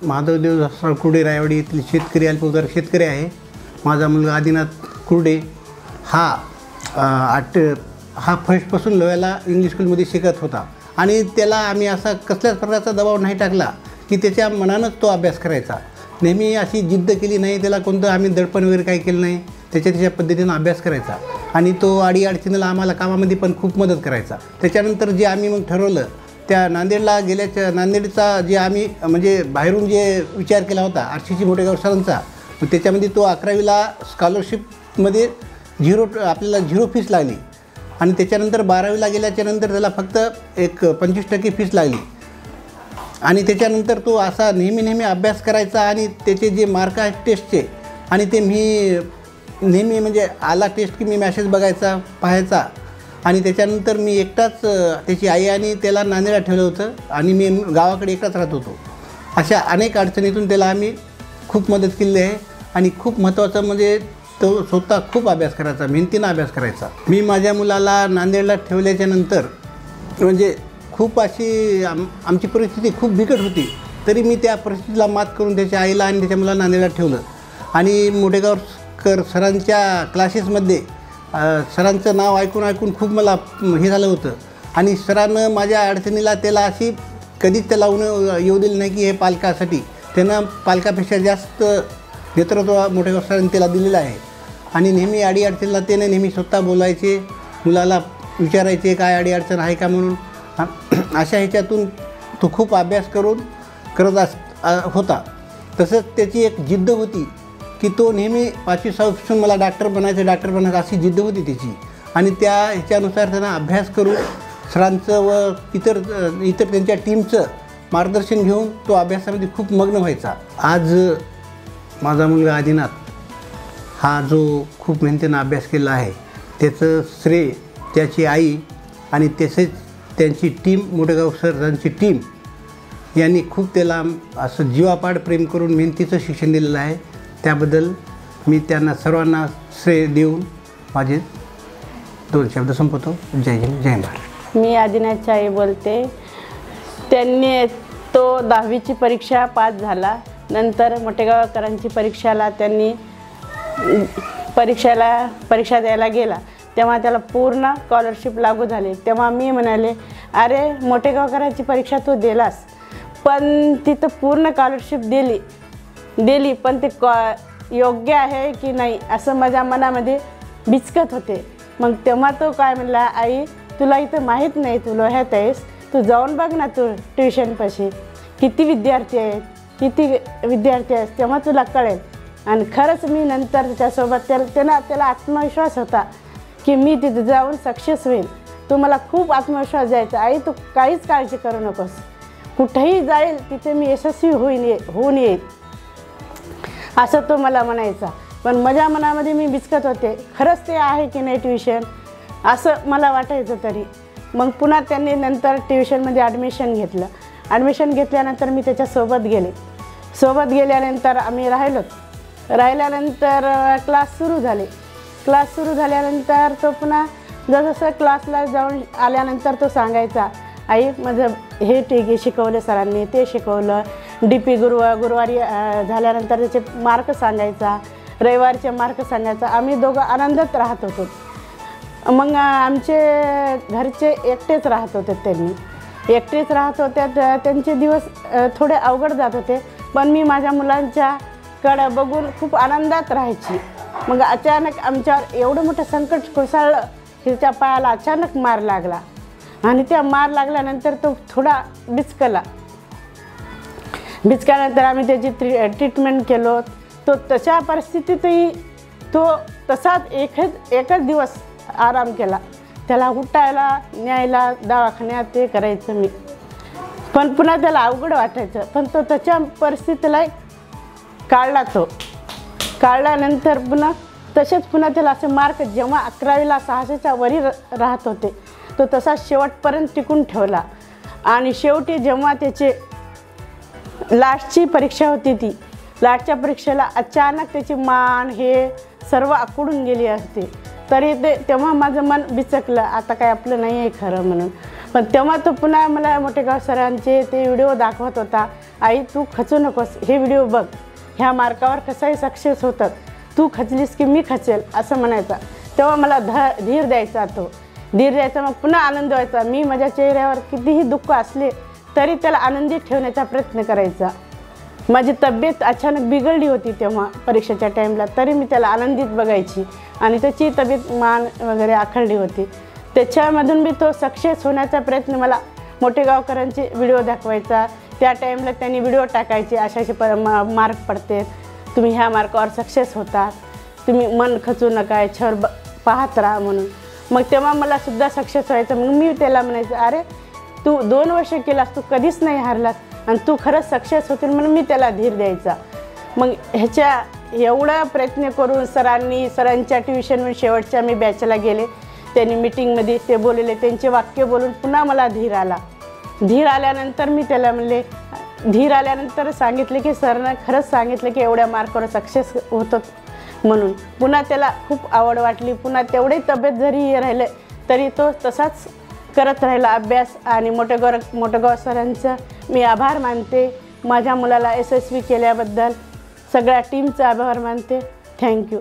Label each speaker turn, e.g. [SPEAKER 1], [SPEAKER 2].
[SPEAKER 1] महादेवदेव कुर्डे रायवाडी येथील शेतकरी अल्पभूधारक शेतकरी आहे. माझा मुलगा आदिनाथ कुर्डे हा फर्स्टपासून लोह्याला इंग्लिश स्कूलमध्ये शिकत होता आणि त्याला आम्ही असा कसल्याच प्रकारचा दबाव नाही टाकला की त्याच्या मनानंच तो अभ्यास करायचा. नेहमी अशी जिद्द केली नाही, त्याला कोणतं आम्ही दडपण वगैरे काही केलं नाही. त्याच्या पद्धतीनं अभ्यास करायचा आणि तो अडीअडचणीला आम्हाला कामामध्ये पण खूप मदत करायचा. त्याच्यानंतर जे आम्ही मग ठरवलं त्या नांदेडचा जे आम्ही म्हणजे बाहेरून जे विचार केला होता RCC मोटेगाव सरांचा, त्याच्यामध्ये तो 11वीला स्कॉलरशिपमध्ये आपल्याला 0 फीस लागली आणि त्याच्यानंतर 12वीला गेल्याच्यानंतर त्याला फक्त एक 25% फीस लागली आणि त्याच्यानंतर तो असा नेहमी अभ्यास करायचा आणि त्याचे जे मार्क आहेत टेस्टचे आणि ते मी नेहमी म्हणजे आला टेस्ट की मी मॅसेज पाहायचा आणि त्याच्यानंतर मी एकटाच त्याची आई आणि त्याला नांदेडला ठेवलं होतं आणि मी गावाकडे एकटाच राहत होतो. अशा अनेक अडचणीतून त्याला आम्ही खूप मदत केली आहे आणि खूप महत्त्वाचं म्हणजे तो स्वतः खूप अभ्यास करायचा, मेहनतीनं अभ्यास करायचा. मी माझ्या मुलाला नांदेडला ठेवल्याच्या नंतर म्हणजे खूप अशी आमची परिस्थिती खूप बिकट होती, तरी मी त्या परिस्थितीला मात करून त्याच्या आईला आणि त्याच्या मुलाला नांदेडला ठेवलं आणि मोटेगावकर सरांच्या क्लासेसमध्ये सरांचं नाव ऐकून खूप मला हे झालं होतं आणि सरांनं माझ्या अडचणीला त्याला अशी कधीच त्याला येऊ दिली नाही की हे पालकासाठी. त्यानं पालकापेक्षा जास्त नेतृत्व मोठेगाव सरांनी त्याला दिलेलं आहे आणि नेहमी अडीअडचणीला त्याने नेहमी स्वतः बोलायचे, मुलाला विचारायचे काय अडीअडचण आहे का म्हणून. अशा ह्याच्यातून तो खूप अभ्यास करत होता. तसंच त्याची एक जिद्द होती की तो नेहमी 5वी-6वीपासून मला डॉक्टर बनायचं अशी जिद्द होती त्याची आणि त्या ह्याच्यानुसार त्यांना अभ्यास करून सरांचं व इतर त्यांच्या टीमचं मार्गदर्शन घेऊन तो अभ्यासामध्ये खूप मग्न व्हायचा. आज माझा मुलगा आदिनाथ हा जो खूप मेहनतीनं अभ्यास केला आहे त्याचं श्रेय त्याची आई आणि तसेच त्यांची टीम मोटेगाव सरांची टीम यांनी खूप त्याला असं जीवापाड प्रेम करून मेहनतीचं शिक्षण दिलेलं आहे. त्याबद्दल मी त्यांना सर्वांना श्रेय देऊन माझे 2 शब्द संपवतो. जय हिंद, जय महाराष्ट्र.
[SPEAKER 2] मी आदिनाथची आई बोलते. त्यांनी तो 10वीची परीक्षा पास झाला. नंतर मोटेगावकरांची त्यांनी परीक्षा द्यायला गेला तेव्हा त्याला पूर्ण स्कॉलरशिप लागू झाली. तेव्हा मी म्हणाले, अरे मोटेगावकरांची परीक्षा तू दिलास पण तिथं पूर्ण स्कॉलरशिप दिली पण ते योग्य आहे की नाही असं माझ्या मनामध्ये बिचकत होते. मग तेव्हा तो काय म्हणला, आई तुला इथं माहीत नाही, तू लोह्यात आहेस, तू जाऊन बघ ना तू ट्युशनपाशी किती विद्यार्थी आहेत तेव्हा तुला कळेल. आणि खरंच मी नंतर त्याच्यासोबत त्याला आत्मविश्वास होता की मी तिथे जाऊन सक्सेस होईल. तो मला खूप आत्मविश्वास द्यायचा, आई तू काहीच काळजी करू नकोस, कुठेही जाईल तिथे मी यशस्वी होऊन येईल असं तो मला म्हणायचा. पण माझ्या मनामध्ये मी बिचकत होते, खरंच ते आहे की नाही ट्युशन असं मला वाटायचं. तरी मग पुन्हा त्यांनी नंतर ट्युशनमध्ये ॲडमिशन घेतल्यानंतर मी त्याच्यासोबत गेल्यानंतर आम्ही राहिल्यानंतर क्लास सुरू झाल्यानंतर तो पुन्हा जसं क्लासला जाऊन आल्यानंतर तो सांगायचा, आई माझं हे ठीक आहे शिकवलं सरांनी, ते शिकवलं. DP गुरुवारी झाल्यानंतर त्याचे मार्क सांगायचा, रविवारचे मार्क सांगायचा. आम्ही दोघं आनंदात राहत होतो. मग आमचे घरचे एकटेच राहत होते. त्यांचे दिवस थोडे अवघड जात होते पण मी माझ्या मुलांच्याकडे बघून खूप आनंदात राहायची. मग अचानक आमच्यावर एवढं मोठं संकट कोसळलं, तिच्या पायाला अचानक मार लागला आणि त्या मार लागल्यानंतर तो थोडा बिचकल्यानंतर आम्ही त्याची ट्रीटमेंट केलो. तो तशा परिस्थितीतही तो तसाच एकच दिवस आराम केला. त्याला उठायला न्यायला दवाखान्यात ते करायचं मी, पण पुन्हा त्याला अवघड वाटायचं. पण तो त्याच्या परिस्थितीला काढल्यानंतर पुन्हा त्याला असे मार्क जेव्हा 11वीला 600च्या वरी राहत होते तो तसा शेवटपर्यंत टिकून ठेवला. आणि शेवटी जेव्हा त्याचे लास्टची परीक्षा होती ती लास्टच्या परीक्षेला अचानक त्याची मान हे सर्व आखडून गेली असते. तरी तेव्हा माझं मन बिचकलं, आता काय आपलं नाही आहे खरं म्हणून. पण तेव्हा तो पुन्हा मला मोठेगाव सरांचे ते व्हिडिओ दाखवत होता. आई तू खचू नकोस, हे व्हिडिओ बघ, ह्या मार्कावर कसंही सक्सेस होतात, तू खचलीस की मी खचेल असं म्हणायचा. तेव्हा मला धीर द्यायचा, तो धीर द्यायचा. मग पुन्हा आनंद व्हायचा. मी माझ्या चेहऱ्यावर कितीही दुःख असले तरी त्याला आनंदित ठेवण्याचा प्रयत्न करायचा. माझी तब्येत अचानक बिघडली होती तेव्हा परीक्षेच्या टाईमला, तरी मी त्याला आनंदित बघायची आणि त्याची तब्येत मान वगैरे आखडली होती. त्याच्यामधून बी तो सक्सेस होण्याचा प्रयत्न मला मोठेगावकरांचे व्हिडिओ दाखवायचा. त्या टाईमला त्यांनी व्हिडिओ टाकायचे, असे मार्क पडते, तुम्ही ह्या मार्कावर सक्सेस होता, तुम्ही मन खचू नका, याच्यावर पाहत राहा म्हणून. मग तेव्हा मला सुद्धा सक्सेस व्हायचं. मग मी त्याला म्हणायचं, अरे तू 2 वर्ष केलास, तू कधीच नाही हारलास आणि तू खरंच सक्सेस होतील, म्हणून मी त्याला धीर द्यायचा. मग ह्याच्या एवढा प्रयत्न करून सरांच्या ट्युशनवर शेवटच्या मी बॅचला गेले. त्यांनी मीटिंगमध्ये ते बोलले, त्यांचे वाक्य बोलून पुन्हा मला धीर आला. धीर आल्यानंतर मी त्याला म्हणले, धीर आल्यानंतर सांगितले की सरनं खरंच सांगितलं की एवढ्या मार्कावर सक्सेस होतं म्हणून. पुन्हा त्याला खूप आवड वाटली. पुन्हा तेवढी तब्येत जरी राहिले तरी तो तसाच करत राहिला अभ्यास. आणि मोठेगाव सरांचं मी आभार मानते. माझ्या मुलाला यशस्वी केल्याबद्दल सगळ्या टीमचा आभार मानते. थँक्यू.